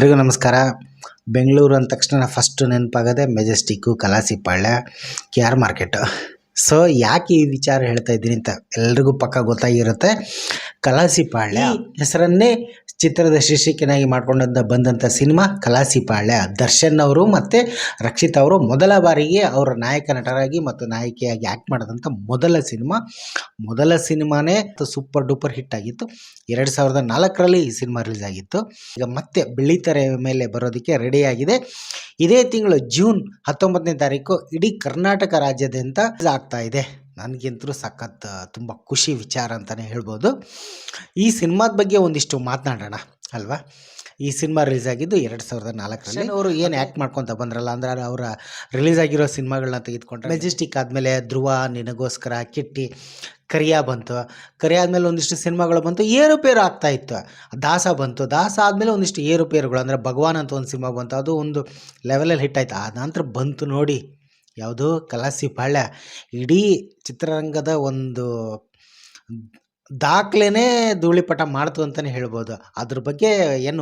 ಎಲ್ರಿಗೂ ನಮಸ್ಕಾರ. ಬೆಂಗಳೂರು ಅಂದ ತಕ್ಷಣ ಫಸ್ಟ್ ನೆನಪಾಗೋದೆ Majestic, Kalasipalya, K R market. So ಯಾಕೆ ಈ ವಿಚಾರ ಹೇಳ್ತಾ ಇದ್ದೀನಿ ಅಂತ ಎಲ್ರಿಗೂ ಪಕ್ಕ ಗೊತ್ತಾಗಿರುತ್ತೆ. ಕಲಾಸಿಪಾಳ್ಯ ಹೆಸರನ್ನೇ ಚಿತ್ರದ ಶೀರ್ಷಿಕೆನಾಗಿ ಮಾಡ್ಕೊಂಡು ಬಂದಂಥ ಸಿನಿಮಾ ಕಲಾಸಿಪಾಳ್ಯ. ದರ್ಶನ್ ಅವರು ಮತ್ತು ರಕ್ಷಿತ್ ಅವರು ಮೊದಲ ಬಾರಿಗೆ ಅವರ ನಾಯಕ ನಟರಾಗಿ ಮತ್ತು ನಾಯಕಿಯಾಗಿ ಆ್ಯಕ್ಟ್ ಮಾಡಿದಂಥ ಮೊದಲ ಸಿನಿಮಾನೇ ಸೂಪರ್ ಡೂಪರ್ ಹಿಟ್ ಆಗಿತ್ತು. 2004ರಲ್ಲಿ ಈ ಸಿನಿಮಾ ರಿಲೀಸ್ ಆಗಿತ್ತು. ಈಗ ಮತ್ತೆ ಬೆಳ್ಳಿತೆರೆ ಮೇಲೆ ಬರೋದಕ್ಕೆ ರೆಡಿಯಾಗಿದೆ. ಇದೇ ತಿಂಗಳು ಜೂನ್ 19ನೇ ತಾರೀಕು ಇಡೀ ಕರ್ನಾಟಕ ರಾಜ್ಯಾದ್ಯಂತ ಆಗ್ತಾ ಇದೆ. ನನಗಂತೂ ಸಖತ್ ತುಂಬ ಖುಷಿ ವಿಚಾರ ಅಂತಲೇ ಹೇಳ್ಬೋದು. ಈ ಸಿನಿಮಾದ ಬಗ್ಗೆ ಒಂದಿಷ್ಟು ಮಾತನಾಡೋಣ ಅಲ್ವಾ. ಈ ಸಿನಿಮಾ ರಿಲೀಸ್ ಆಗಿದ್ದು 2004ರಲ್ಲಿ. ಅವರು ಏನು ಆ್ಯಕ್ಟ್ ಮಾಡ್ಕೊತ ಬಂದ್ರಲ್ಲ, ಅಂದರೆ ಅವರ ರಿಲೀಸ್ ಆಗಿರೋ ಸಿನಿಮಾಗಳನ್ನ ತೆಗೆದುಕೊಂಡ್ರೆ ಮೆಜೆಸ್ಟಿಕ್ ಆದಮೇಲೆ ಧ್ರುವ, ನಿನಗೋಸ್ಕರ, ಕಿಟ್ಟಿ, ಕರಿಯ ಬಂತು. ಕರಿಯ ಆದಮೇಲೆ ಒಂದಿಷ್ಟು ಸಿನಿಮಾಗಳು ಬಂತು, ಏರುಪೇರು ಆಗ್ತಾಯಿತ್ತು. ದಾಸ ಬಂತು. ದಾಸ ಆದಮೇಲೆ ಒಂದಿಷ್ಟು ಏರುಪೇರುಗಳು, ಅಂದರೆ ಭಗವಾನ್ ಅಂತ ಒಂದು ಸಿನಿಮಾ ಬಂತು, ಅದು ಒಂದು ಲೆವೆಲಲ್ಲಿ ಹಿಟ್ ಆಯಿತು. ಆ ನಂತರ ಬಂತು ನೋಡಿ ಯಾವುದು ಕಲಾಸಿಪಾಳ್ಯ. ಇಡೀ ಚಿತ್ರರಂಗದ ಒಂದು ದಾಖಲೆನೇ ಧೂಳಿಪಟ ಮಾಡ್ತು ಅಂತಲೇ ಹೇಳ್ಬೋದು. ಅದ್ರ ಬಗ್ಗೆ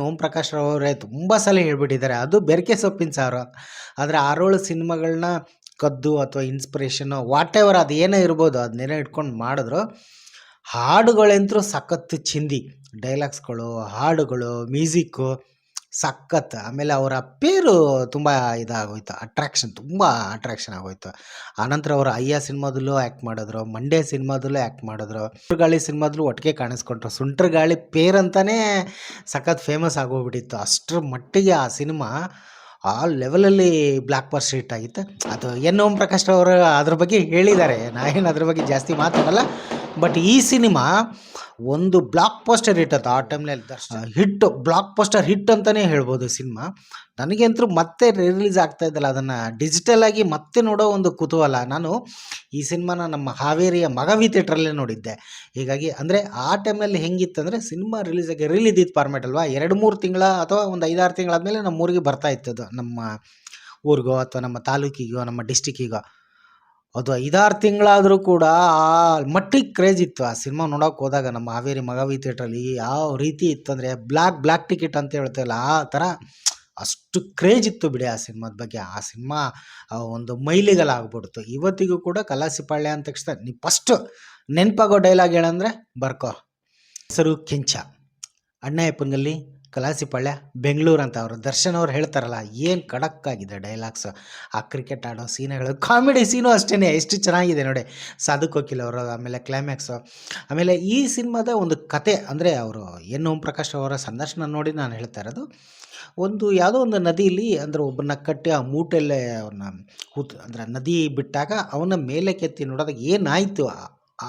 ಓಂ ಪ್ರಕಾಶ್ ರಾವ್ ಅವರೇ ತುಂಬ ಸಲ ಹೇಳ್ಬಿಟ್ಟಿದ್ದಾರೆ. ಅದು ಬೆರಕೆ ಸೊಪ್ಪಿನ ಸಾರು. ಆದರೆ 6-7 ಸಿನಿಮಾಗಳನ್ನ ಕದ್ದು ಅಥವಾ ಇನ್ಸ್ಪಿರೇಷನ್ನು ವಾಟ್ ಎವರ್ ಅದು ಏನೇ ಇರ್ಬೋದು ಅದನ್ನೇನೋ ಇಟ್ಕೊಂಡು ಮಾಡಿದ್ರು. ಹಾಡುಗಳಂತೂ ಸಖತ್ತು ಚಿಂದಿ, ಡೈಲಾಗ್ಸ್ಗಳು, ಹಾಡುಗಳು, ಮ್ಯೂಸಿಕ್ಕು ಸಖತ್. ಆಮೇಲೆ ಅವರ ಪೇರು ತುಂಬ ಇದಾಗೋಯ್ತು, ತುಂಬ ಅಟ್ರಾಕ್ಷನ್ ಆಗೋಯ್ತು. ಆನಂತರ ಅವರು ಅಯ್ಯ ಸಿನಿಮಾದಲ್ಲೂ ಆ್ಯಕ್ಟ್ ಮಾಡಿದ್ರು, ಮಂಡ್ಯ ಸಿನಿಮಾದಲ್ಲೂ ಆ್ಯಕ್ಟ್ ಮಾಡಿದ್ರು, ಸುಂಟ್ರಗಾಳಿ ಸಿನಿಮಾದಲ್ಲೂ ಒಟ್ಟಿಗೆ ಕಾಣಿಸ್ಕೊಂಡ್ರು. ಸುಂಟ್ರಗಾಳಿ ಪೇರಂತಲೇ ಸಖತ್ ಫೇಮಸ್ ಆಗೋಗ್ಬಿಟ್ಟಿತ್ತು. ಅಷ್ಟರ ಮಟ್ಟಿಗೆ ಆ ಸಿನಿಮಾ ಆ ಲೆವೆಲಲ್ಲಿ ಬ್ಲಾಕ್ ಬಸ್ಟರ್ ಹಿಟ್ ಆಗಿತ್ತು. ಅದು ಓಂ ಪ್ರಕಾಶ್ ಅವರು ಅದ್ರ ಬಗ್ಗೆ ಹೇಳಿದ್ದಾರೆ, ನಾನೇನು ಅದ್ರ ಬಗ್ಗೆ ಜಾಸ್ತಿ ಮಾತಾಡಲ್ಲ. ಬಟ್ ಈ ಸಿನಿಮಾ ಒಂದು ಬ್ಲಾಕ್ ಪೋಸ್ಟರ್ ಹಿಟ್ ಆಯ್ತು ಆ ಟೈಮ್ನಲ್ಲಿ. ಬ್ಲಾಕ್ ಪೋಸ್ಟರ್ ಹಿಟ್ ಅಂತಲೇ ಹೇಳ್ಬೋದು ಸಿನಿಮಾ. ನನಗಂತೂ ಮತ್ತೆ ರಿಲೀಸ್ ಆಗ್ತಾ ಇದ್ದಲ್ಲ, ಅದನ್ನು ಡಿಜಿಟಲ್ ಆಗಿ ಮತ್ತೆ ನೋಡೋ ಒಂದು ಕುತೂಹಲ. ನಾನು ಈ ಸಿನಿಮಾನ ನಮ್ಮ ಹಾವೇರಿಯ ಮಗವಿ ಥಿಯೇಟ್ರಲ್ಲೇ ನೋಡಿದ್ದೆ. ಹೀಗಾಗಿ ಅಂದರೆ ಆ ಟೈಮ್ನಲ್ಲಿ ಹೆಂಗಿತ್ತಂದರೆ ಸಿನಿಮಾ ರಿಲೀಸ್ ಇದ್ದಿದ್ದು ಫಾರ್ಮ್ಯಾಟ್ ಅಲ್ವಾ, 2-3 ತಿಂಗಳ ಅಥವಾ ಒಂದು 5-6 ತಿಂಗಳಾದಮೇಲೆ ನಮ್ಮ ಊರಿಗೆ ಬರ್ತಾ ಇತ್ತದು, ನಮ್ಮ ಊರಿಗೋ ಅಥವಾ ನಮ್ಮ ತಾಲೂಕಿಗೋ ನಮ್ಮ ಡಿಸ್ಟಿಕ್ಕಿಗೋ. ಅದು 5-6 ತಿಂಗಳಾದರೂ ಕೂಡ ಆ ಮಟ್ಟಿಗೆ ಕ್ರೇಜ್ ಇತ್ತು ಆ ಸಿನಿಮಾ ನೋಡೋಕೆ ಹೋದಾಗ. ನಮ್ಮ ಹಾವೇರಿ ಮಗವಿ ಥಿಯೇಟ್ರಲ್ಲಿ ಯಾವ ರೀತಿ ಇತ್ತು ಅಂದರೆ ಬ್ಲ್ಯಾಕ್ ಟಿಕೆಟ್ ಅಂತ ಹೇಳ್ತೇವಲ್ಲ, ಆ ಥರ ಅಷ್ಟು ಕ್ರೇಜ್ ಇತ್ತು ಬಿಡಿ ಆ ಸಿನಿಮಾದ ಬಗ್ಗೆ. ಆ ಸಿನಿಮಾ ಒಂದು ಮೈಲಿಗಲ್ಲ ಆಗ್ಬಿಡ್ತು. ಇವತ್ತಿಗೂ ಕೂಡ ಕಲಾಸಿಪಾಳ್ಯ ಅಂದ ತಕ್ಷಣ ನೀವು ಫಸ್ಟ್ ನೆನಪಾಗೋ ಡೈಲಾಗ್ ಹೇಳಂದರೆ ಬರ್ಕೋ, ಹೆಸರು ಕೆಂಚ, ಅಣ್ಣಯ್ಯಪ್ಪನಲ್ಲಿ ಕಲಾಸಿಪಾಳ್ಯ, ಬೆಂಗಳೂರು ಅಂತ ಅವರು ದರ್ಶನ್ ಅವ್ರು ಹೇಳ್ತಾರಲ್ಲ, ಏನು ಖಡಕ್ಕಾಗಿದೆ ಡೈಲಾಗ್ಸು. ಆ ಕ್ರಿಕೆಟ್ ಆಡೋ ಸೀನ್ಗಳು, ಕಾಮಿಡಿ ಸೀನು ಅಷ್ಟೇ ಎಷ್ಟು ಚೆನ್ನಾಗಿದೆ ನೋಡಿ. ಸಾಧು ಕೋಕಿಲ್ ಅವರು, ಆಮೇಲೆ ಕ್ಲೈಮ್ಯಾಕ್ಸು. ಆಮೇಲೆ ಈ ಸಿನಿಮಾದ ಒಂದು ಕತೆ ಅಂದರೆ ಅವರು ಓಂ ಪ್ರಕಾಶ್ ಅವರ ಸಂದರ್ಶನ ನೋಡಿ ನಾನು ಹೇಳ್ತಾ ಇರೋದು. ಯಾವುದೋ ಒಂದು ನದಿಯಲ್ಲಿ ಅಂದರೆ ಒಬ್ಬನ ಕಟ್ಟಿ ಆ ಮೂಟೆಲ್ಲೇ ಅವನ್ನ ಅಂದರೆ ನದಿ ಬಿಟ್ಟಾಗ ಅವನ ಮೇಲೆ ಕೆತ್ತಿ ನೋಡಿದಾಗ ಏನಾಯಿತು,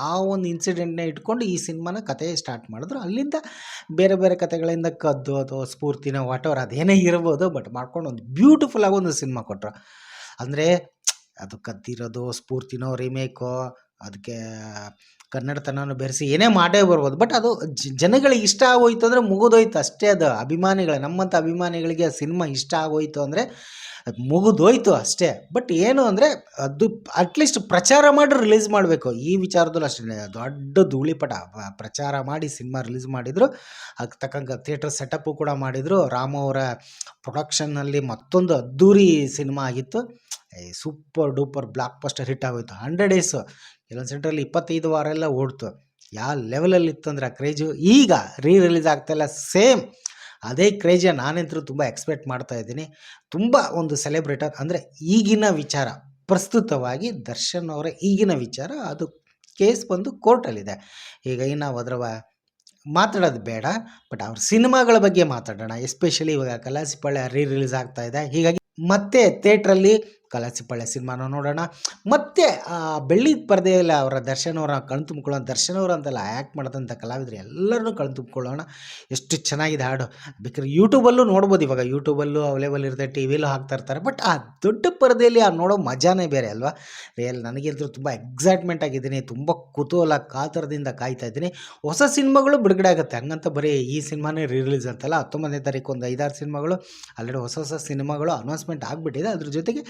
ಆ ಒಂದು ಇನ್ಸಿಡೆಂಟ್ನ ಇಟ್ಕೊಂಡು ಈ ಸಿನಿಮಾನ ಕತೆ ಸ್ಟಾರ್ಟ್ ಮಾಡಿದ್ರು. ಅಲ್ಲಿಂದ ಬೇರೆ ಬೇರೆ ಕತೆಗಳಿಂದ ಕದ್ದು ಅಥವಾ ಸ್ಫೂರ್ತಿನೋ ವಾಟೆವರ್ ಅದೇನೇ ಇರ್ಬೋದು, ಬಟ್ ಮಾಡ್ಕೊಂಡು ಒಂದು ಬ್ಯೂಟಿಫುಲ್ ಆಗಿ ಒಂದು ಸಿನಿಮಾ ಕೊಟ್ಟರು. ಅಂದರೆ ಅದು ಕದ್ದಿರೋದು ಸ್ಫೂರ್ತಿನೋ ರೀಮೇಕೋ ಅದಕ್ಕೆ ಕನ್ನಡತನನೂ ಬೆರೆಸಿ ಏನೇ ಮಾಡೇ ಬರ್ಬೋದು. ಬಟ್ ಅದು ಜನಗಳಿಗೆ ಇಷ್ಟ ಆಗೋಯ್ತು ಅಂದರೆ ಮುಗಿದೋಯ್ತು ಅಷ್ಟೇ. ಅದು ನಮ್ಮಂಥ ಅಭಿಮಾನಿಗಳಿಗೆ ಆ ಸಿನಿಮಾ ಇಷ್ಟ ಆಗೋಯ್ತು ಅಂದರೆ ಅದು ಮುಗಿದೋಯ್ತು ಅಷ್ಟೇ. ಬಟ್ ಏನು ಅಂದರೆ ಅದು ಅಟ್ಲೀಸ್ಟ್ ಪ್ರಚಾರ ಮಾಡಿ ರಿಲೀಸ್ ಮಾಡಬೇಕು. ಈ ವಿಚಾರದಲ್ಲೂ ಅಷ್ಟೇ ದೊಡ್ಡ ಧೂಳಿಪಟ ಪ್ರಚಾರ ಮಾಡಿ ಸಿನಿಮಾ ರಿಲೀಸ್ ಮಾಡಿದರು. ಅದಕ್ಕೆ ತಕ್ಕಂಗೆ ಥಿಯೇಟರ್ ಸೆಟಪ್ಪು ಕೂಡ ಮಾಡಿದರು. ರಾಮ ಅವರ ಪ್ರೊಡಕ್ಷನ್ನಲ್ಲಿ ಮತ್ತೊಂದು ಅದ್ದೂರಿ ಸಿನಿಮಾ ಆಗಿತ್ತು. Super duper blockbuster hit ಆಗೋಯ್ತು. 100 ಡೇಸು ಕೆಲವೊಂದು ಸೆಂಟ್ರಲ್ಲಿ 25 ವಾರ ಎಲ್ಲ ಓಡ್ತು. ಯಾವ ಲೆವೆಲಲ್ಲಿ ಇತ್ತು ಅಂದರೆ ಆ ಕ್ರೇಜು ಈಗ ರಿಲೀಸ್ ಆಗ್ತಾಯಿಲ್ಲ. ಸೇಮ್ ಅದೇ ಕ್ರೇಜ ನಾನಂತರೂ ತುಂಬ ಎಕ್ಸ್ಪೆಕ್ಟ್ ಮಾಡ್ತಾ ಇದ್ದೀನಿ. ತುಂಬ ಒಂದು ಸೆಲೆಬ್ರೇಟರ್ ಅಂದರೆ ಈಗಿನ ವಿಚಾರ, ಪ್ರಸ್ತುತವಾಗಿ ದರ್ಶನ್ ಅವರ ಈಗಿನ ವಿಚಾರ, ಅದು ಕೇಸ್ ಬಂದು ಕೋರ್ಟಲ್ಲಿದೆ. ಹೀಗಾಗಿ ನಾವು ಅದರ ಮಾತಾಡೋದು ಬೇಡ, ಬಟ್ ಅವ್ರ ಸಿನಿಮಾಗಳ ಬಗ್ಗೆ ಮಾತಾಡೋಣ. ಎಸ್ಪೆಷಲಿ ಇವಾಗ ಕಲಾಸಿಪಾಳ್ಯ ರಿಲೀಸ್ ಆಗ್ತಾ ಇದೆ. ಹೀಗಾಗಿ ಮತ್ತೆ ಥಿಯೇಟ್ರಲ್ಲಿ ಕಲಾಸಿಪಾಳ್ಯ ಸಿನಿಮಾನ ನೋಡೋಣ. ಮತ್ತು ಬೆಳ್ಳಿ ಪರದೆಯಲ್ಲಿ ಅವರ ದರ್ಶನ್ ಅವರ ಕಣ್ತುಂಬ್ಕೊಳ್ಳೋಣ. ದರ್ಶನ್ ಅವರು ಅಂತಲ್ಲ, ಆ್ಯಕ್ಟ್ ಮಾಡಿದಂಥ ಕಲಾವಿದರು ಎಲ್ಲರನ್ನೂ ಕಣ್ತುಂಬ್ಕೊಳ್ಳೋಣ. ಎಷ್ಟು ಚೆನ್ನಾಗಿದೆ ಹಾಡು. ಬೇಕಾದ್ರೆ ಯೂಟ್ಯೂಬಲ್ಲೂ ನೋಡ್ಬೋದು. ಇವಾಗ ಯೂಟ್ಯೂಬಲ್ಲೂ ಅವೈಲೇಬಲ್ ಇರುತ್ತೆ, ಟಿ ವಿಲೂ ಹಾಕ್ತಾಯಿರ್ತಾರೆ. ಬಟ್ ಆ ದೊಡ್ಡ ಪರದೆಯಲ್ಲಿ ನೋಡೋ ಮಜಾನೇ ಬೇರೆ ಅಲ್ವಾ. ನನಗಂತೂ ತುಂಬ ಎಕ್ಸೈಟ್ಮೆಂಟ್ ಆಗಿದ್ದೀನಿ, ತುಂಬ ಕುತೂಹಲ ಕಾತರದಿಂದ ಕಾಯ್ತಾ ಇದ್ದೀನಿ. ಹೊಸ ಸಿನಿಮಾಗಳು ಬಿಡುಗಡೆ ಆಗುತ್ತೆ, ಹಂಗಂತ ಬರೀ ಈ ಸಿನಿಮಾನೇ ರಿಲೀಸ್ ಅಂತಲ್ಲ. 19ನೇ ತಾರೀಕು ಒಂದು 5-6 ಸಿನಿಮಾಗಳು ಆಲ್ರೆಡಿ ಹೊಸ ಸಿನಿಮಾಗಳು ಅನೌನ್ಸ್ಮೆಂಟ್ ಆಗಿಬಿಟ್ಟಿದೆ. ಅದ್ರ ಜೊತೆಗೆ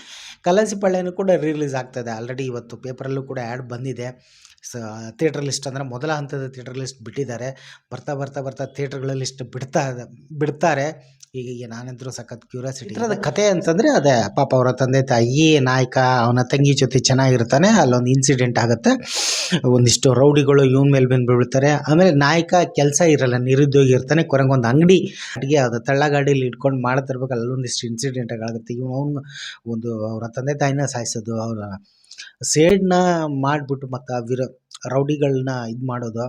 ಕಲಾಸಿಪಾಳ್ಯನೂ ಕೂಡ ರಿಲೀಸ್ ಆಗ್ತಾಯಿದೆ. ಆಲ್ರೆಡಿ ಇವತ್ತು ಪೇಪರಲ್ಲೂ ಕೂಡ ಆ್ಯಡ್ ಬಂದಿದೆ. ಥಿಯೇಟರ್ ಲಿಸ್ಟ್ ಅಂದರೆ ಮೊದಲ ಹಂತದ ಥಿಯೇಟರ್ ಲಿಸ್ಟ್ ಬಿಟ್ಟಿದ್ದಾರೆ. ಬರ್ತಾ ಥಿಯೇಟರ್ಗಳ ಲಿಸ್ಟ್ ಬಿಡ್ತಾರೆ. ಹೀಗಾಗಿ ನಾನಂತರೂ ಸಖತ್ ಕ್ಯೂರಿಯಾಸಿಟಿ. ಈ ಥರದ ಕತೆ ಅಂತಂದರೆ ಅದೇ ಪಾಪ ಅವರ ತಂದೆ ತಾಯಿ, ನಾಯಕ ಅವನ ತಂಗಿ ಜೊತೆ ಚೆನ್ನಾಗಿರ್ತಾನೆ. ಅಲ್ಲೊಂದು ಇನ್ಸಿಡೆಂಟ್ ಆಗುತ್ತೆ. ಒಂದಿಷ್ಟು ರೌಡಿಗಳು ಇವನ ಮೇಲೆ ಬಂದು ಬೀಳ್ತಾರೆ. ಆಮೇಲೆ ನಾಯಕ ಕೆಲಸ ಇರಲ್ಲ, ನಿರುದ್ಯೋಗಿ ಇರ್ತಾನೆ. ಕೊನೆಗೊಂದು ಅಂಗಡಿ ಅಡುಗೆ ಅದು ತಳ್ಳಗಾಡೀಲಿ ಇಟ್ಕೊಂಡು ಮಾಡ್ತಿರ್ಬೇಕು. ಅಲ್ಲೊಂದಿಷ್ಟು ಇನ್ಸಿಡೆಂಟ್ಗಳಾಗುತ್ತೆ. ಅವನು ಒಂದು ಅವರ ತಂದೆ ತಾಯಿನ ಸಾಯಿಸೋದು, ಅವರ ಸೇಡ್ನ ಮಾಡಿಬಿಟ್ಟು ಮತ್ತು ರೌಡಿಗಳನ್ನ ಇದು ಮಾಡೋದು.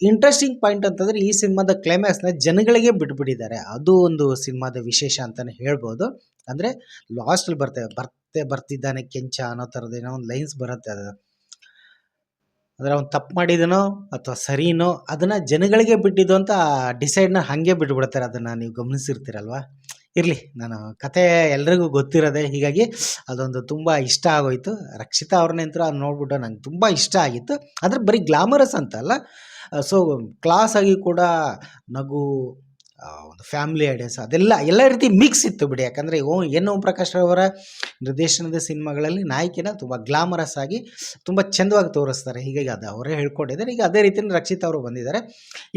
ಇಂಟ್ರೆಸ್ಟಿಂಗ್ ಪಾಯಿಂಟ್ ಅಂತಂದರೆ ಈ ಸಿನಿಮಾದ ಕ್ಲೈಮ್ಯಾಕ್ಸ್ನ ಜನಗಳಿಗೆ ಬಿಟ್ಬಿಟ್ಟಿದ್ದಾರೆ. ಅದು ಒಂದು ಸಿನಿಮಾದ ವಿಶೇಷ ಅಂತಲೇ ಹೇಳ್ಬೋದು. ಅಂದರೆ ಲಾಸ್ಟಲ್ಲಿ ಬರ್ತಿದ್ದಾನೆ ಕೆಂಚ ಅನ್ನೋ ಥರದ್ದು ಏನೋ ಒಂದು ಲೈನ್ಸ್ ಬರುತ್ತೆ. ಅದು ಅಂದರೆ ಅವ್ನು ತಪ್ಪು ಮಾಡಿದನೋ ಅಥವಾ ಸರಿನೋ ಅದನ್ನು ಜನಗಳಿಗೆ ಬಿಟ್ಟಿದ್ದು ಅಂತ ಡಿಸೈಡ್ನ ಹಾಗೆ ಬಿಟ್ಬಿಡ್ತಾರೆ. ಅದನ್ನು ನೀವು ಗಮನಿಸಿರ್ತೀರಲ್ವ. ಇರಲಿ, ನಾನು ಕತೆ ಎಲ್ರಿಗೂ ಗೊತ್ತಿರೋದೆ. ಹೀಗಾಗಿ ಅದೊಂದು ತುಂಬ ಇಷ್ಟ ಆಗೋಯಿತು. ರಕ್ಷಿತಾ ಅವ್ರನ್ನಂತೂ ಅದು ನೋಡ್ಬಿಟ್ಟು ನಂಗೆ ತುಂಬ ಇಷ್ಟ ಆಗಿತ್ತು. ಆದರೆ ಬರೀ ಗ್ಲಾಮರಸ್ ಅಂತ ಅಲ್ಲ, ಸೊ ಕ್ಲಾಸಾಗಿ ಕೂಡ ನಗು, ಒಂದು ಫ್ಯಾಮಿಲಿ ಐಡಿಯಾಸ್ ಎಲ್ಲ ರೀತಿ ಮಿಕ್ಸ್ ಇತ್ತು ಬಿಡಿ. ಯಾಕಂದರೆ ಎನ್ ಓಂ ಪ್ರಕಾಶ್ ಅವರ ನಿರ್ದೇಶನದ ಸಿನಿಮಾಗಳಲ್ಲಿ ನಾಯಕಿನ ತುಂಬ ಗ್ಲಾಮರಸ್ ಆಗಿ ತುಂಬ ಚೆಂದವಾಗಿ ತೋರಿಸ್ತಾರೆ. ಹೀಗಾಗಿ ಅದು ಅವರೇ ಹೇಳ್ಕೊಂಡಿದ್ದಾರೆ. ಈಗ ಅದೇ ರೀತಿಯಲ್ಲಿ ರಕ್ಷಿತಾ ಅವರು ಬಂದಿದ್ದಾರೆ.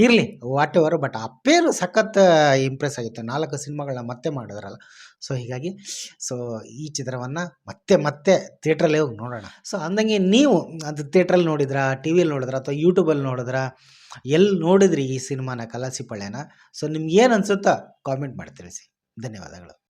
ಇರಲಿ, ವಾಟ್ ಎವರ್. ಬಟ್ ಆ ಪೇರು ಸಖತ್ ಇಂಪ್ರೆಸ್ ಆಗಿತ್ತು. 4 ಸಿನಿಮಾಗಳನ್ನ ಮತ್ತೆ ಮಾಡಿದ್ರಲ್ಲ. ಸೊ ಹೀಗಾಗಿ ಈ ಚಿತ್ರವನ್ನು ಮತ್ತೆ ಥಿಯೇಟ್ರಲ್ಲಿ ಹೋಗಿ ನೋಡೋಣ. ಸೊ ಅಂದಂಗೆ ನೀವು ಅದು ಥಿಯೇಟ್ರಲ್ಲಿ ನೋಡಿದ್ರಾ, ಟಿ ವಿಯಲ್ಲಿ ನೋಡಿದ್ರಾ ಅಥವಾ ಯೂಟ್ಯೂಬಲ್ಲಿ ನೋಡಿದ್ರಾ, ಎಲ್ಲಿ ನೋಡಿದ್ರಿ ಈ ಸಿನಿಮಾನ ಕಲಾಸಿಪಳ್ಯನ? ಸೊ ನಿಮ್ಗೆ ಏನು ಅನಿಸುತ್ತಾ ಕಾಮೆಂಟ್ ಮಾಡಿ ತಿಳಿಸಿ. ಧನ್ಯವಾದಗಳು.